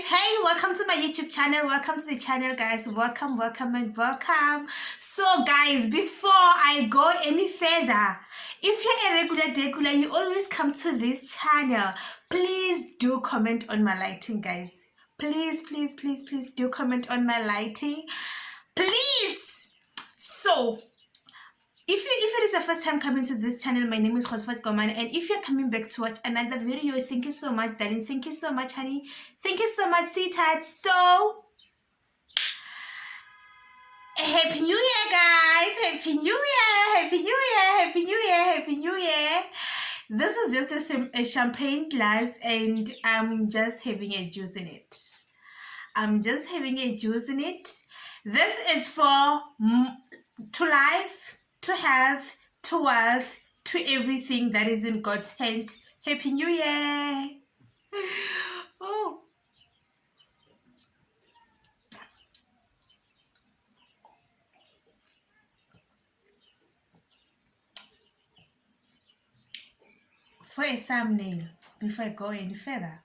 Hey, welcome to my YouTube channel. Welcome to the channel, guys. Welcome and welcome. So guys, before I go any further, if you're a regular you always come to this channel, please do comment on my lighting, guys. Please do comment on my lighting, please. So if it is your first time coming to this channel, my name is Khosfat Komane, and if you're coming back to watch another video, thank you so much, darling. Thank you so much, honey. Thank you so much, sweetheart. So, Happy New Year, guys. Happy New Year. Happy New Year. Happy New Year. Happy New Year. This is just a champagne glass, and I'm just having a juice in it. This is for to life, to health, to wealth, to everything that is in God's hand. Happy New Year! Oh. For a thumbnail, before I go any further,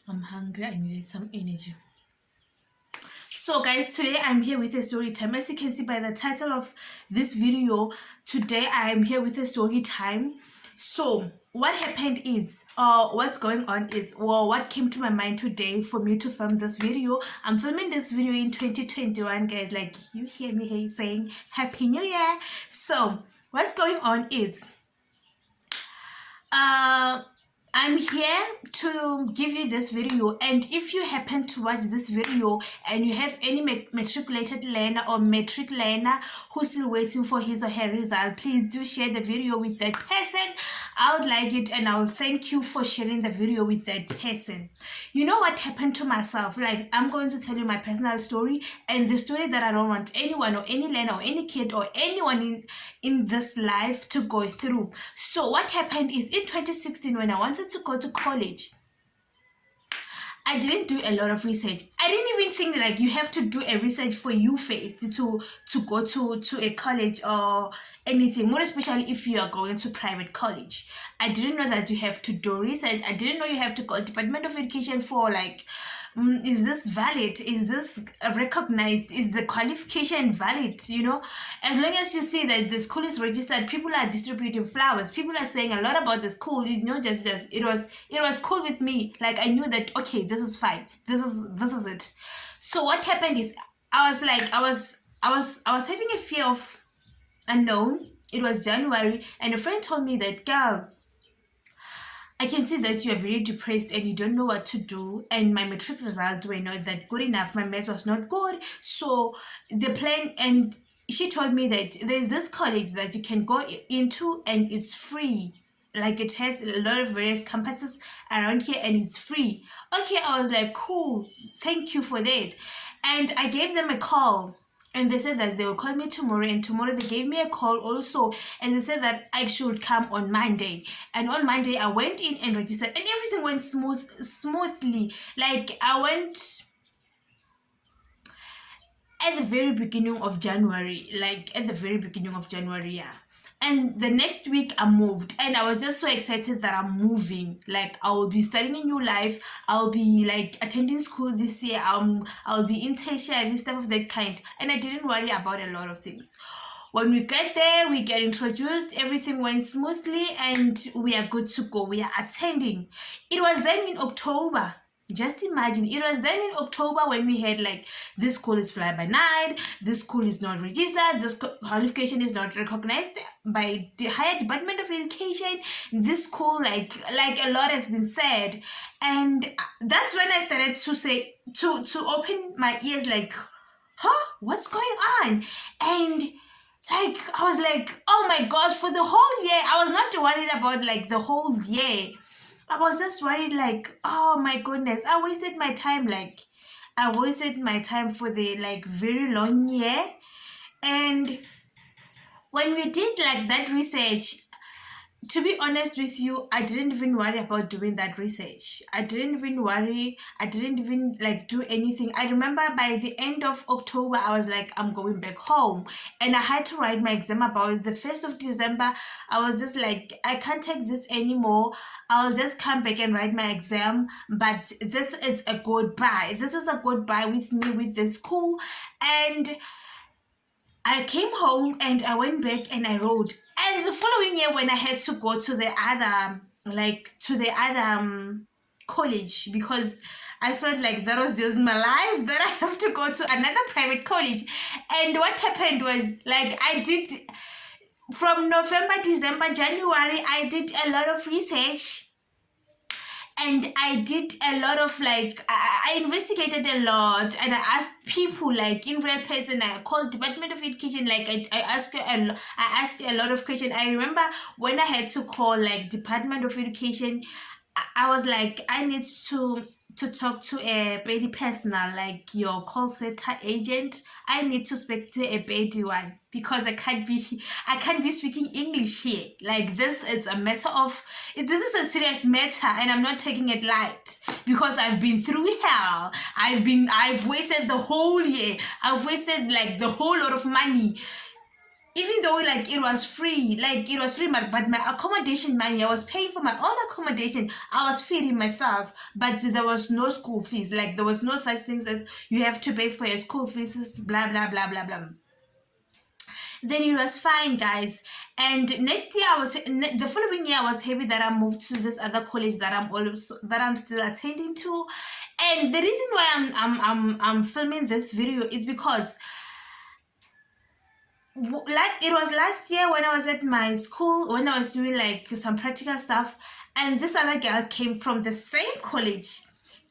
I'm hungry, I need some energy. So guys, today I'm here with a story time. As you can see by the title of this video, today I am here with a story time. So what happened is, what's going on is, well, what came to my mind today for me to film this video. I'm filming this video in 2021, guys. Like, you hear me saying Happy New Year. So what's going on is, I'm here to give you this video, and if you happen to watch this video and you have any matriculated learner or matric learner who's still waiting for his or her result, please do share the video with that person. I would like it, and I will thank you for sharing the video with that person. You know what happened to myself? Like, I'm going to tell you my personal story, and the story that I don't want anyone or any learner or any kid or anyone in this life to go through. So what happened is, in 2016, when I wanted to go to college, I didn't do a lot of research. I didn't even think like you have to do a research for you first to go to a college or anything, more especially if you are going to private college. I didn't know that you have to do research. I didn't know you have to go to Department of Education for like, is this valid? Is this recognized? Is the qualification valid? You know, as long as you see that the school is registered, people are distributing flowers, people are saying a lot about the school. It's not just it was cool with me. Like, I knew that, okay, this is fine. This is it. So what happened is, I was having a fear of unknown. It was January, and a friend told me that, girl, I can see that you're very depressed and you don't know what to do, and my matric results were not that good enough. My math was not good. So the plan, and she told me that there's this college that you can go into and it's free. Like, it has a lot of various campuses around here and it's free. Okay, I was like, cool, thank you for that. And I gave them a call. And they said that they will call me tomorrow, and tomorrow they gave me a call also, and they said that I should come on Monday. And on Monday I went in and registered, and everything went smoothly. Like, I went at the very beginning of January, yeah. And the next week I moved, and I was just so excited that I'm moving. Like, I will be starting a new life. I'll be like attending school this year. I'll be in tertiary, stuff of that kind. And I didn't worry about a lot of things. When we get there, we get introduced, everything went smoothly, and we are good to go. We are attending. It was then in October. Just imagine, it was then in October when we had like, this school is fly by night, this school is not registered, this qualification is not recognized by the higher Department of Education. This school, like a lot has been said, and that's when I started to say, to open my ears, like, huh, what's going on? And like, I was like, oh my gosh, for the whole year, I was not worried about like the whole year. I was just worried, like, oh my goodness, I wasted my time for the like very long year. And when we did like that research, to be honest with you, I didn't even worry about doing that research. I didn't even worry. I didn't even like do anything. I remember by the end of October, I was like, I'm going back home. And I had to write my exam about the 1st of December. I was just like, I can't take this anymore. I'll just come back and write my exam. But this is a goodbye. This is a goodbye with me, with the school. And I came home and I went back and I wrote. And the following year, when I had to go to the other, college, because I felt like that was just my life, that I have to go to another private college. And what happened was, like, I did, from November, December, January, I did a lot of research. And I did a lot of like, I investigated a lot, and I asked people like in real person. I called Department of Education, like I asked a lot of questions. I remember when I had to call like Department of Education, I was like, I need to talk to a Betty personal, like your call center agent. I need to speak to a Betty one, because I can't be speaking English here. Like, this is a matter of, this is a serious matter, and I'm not taking it light, because I've been through hell. I've wasted the whole year. I've wasted like the whole lot of money. Even though like it was free, but my accommodation money, I was paying for my own accommodation. I was feeding myself, but there was no school fees. Like, there was no such things as you have to pay for your school fees, blah, blah, blah, blah, blah. Then it was fine, guys. And next year, the following year, I was happy that I moved to this other college that I'm still attending to. And the reason why I'm filming this video is because, like, it was last year when I was at my school, when I was doing like some practical stuff, and this other girl came from the same college,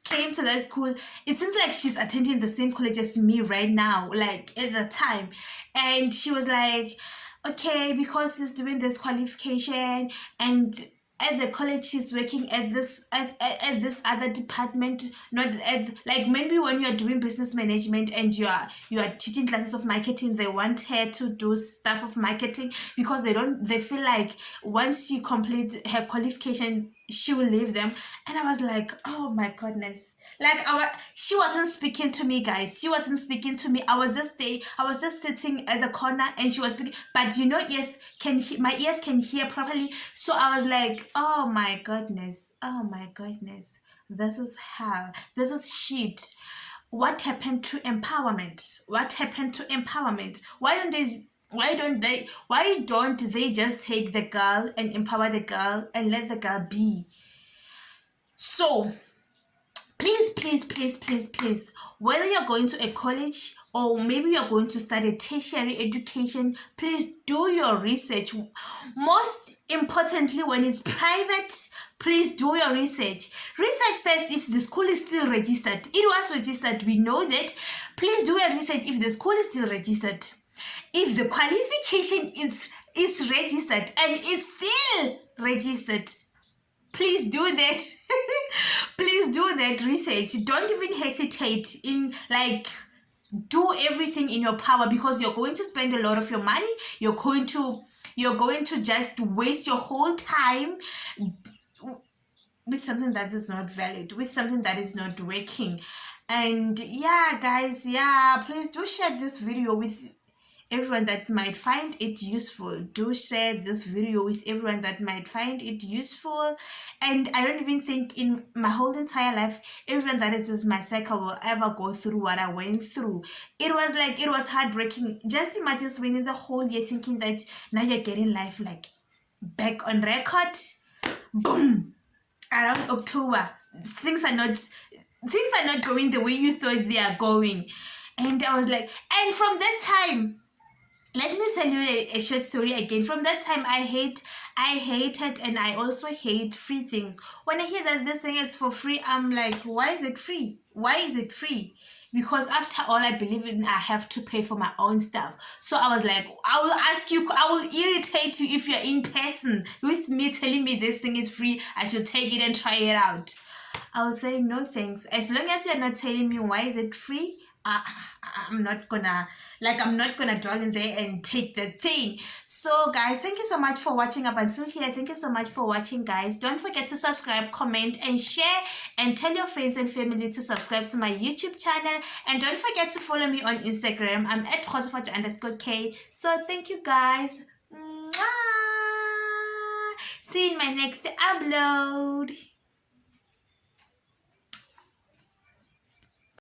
came to that school. It seems like she's attending the same college as me right now, like at the time. And she was like, okay, because she's doing this qualification, and at the college she's working at this other department, not at, like, maybe when you are doing business management and you are teaching classes of marketing, they want her to do stuff of marketing, because they feel like once she completes her qualification she will leave them. And I was like, oh my goodness, like, she wasn't speaking to me, guys. She wasn't speaking to me. I was just sitting at the corner and she was speaking, but my ears can hear properly. So I was like, oh my goodness, this is hell, this is shit. What happened to empowerment? Why don't they just take the girl and empower the girl and let the girl be? So please, whether you're going to a college or maybe you're going to study tertiary education, please do your research. Most importantly, when it's private, please do your research. Research first if the school is still registered. It was registered, we know that. Please do your research if the school is still registered. If the qualification is registered and it's still registered, please do that. Please do that research. Don't even hesitate in, like, do everything in your power, because you're going to spend a lot of your money. You're going to just waste your whole time with something that is not valid, with something that is not working. And yeah, guys, please do share this video with everyone that might find it useful. Do share this video with everyone that might find it useful. And I don't even think in my whole entire life everyone that is my circle will ever go through what I went through. It was heartbreaking. Just imagine spending the whole year thinking that now you're getting life like back on record. Boom, around October things are not going the way you thought they are going. And I was like, and from that time, let me tell you a short story again. From that time, I hated, and I also hate free things. When I hear that this thing is for free, I'm like, why is it free? Because after all, I believe in, I have to pay for my own stuff. So I was like, I will irritate you if you're in person with me telling me this thing is free, I should take it and try it out. I will say no thanks. As long as you're not telling me why is it free, I'm not gonna dwell in there and take the thing. So guys, thank you so much for watching up until here. Thank you so much for watching, guys. Don't forget to subscribe, comment, and share, and tell your friends and family to subscribe to my YouTube channel. And don't forget to follow me on Instagram. I'm at @Kgotsofalo_K. So thank you, guys. Mwah! See you in my next upload.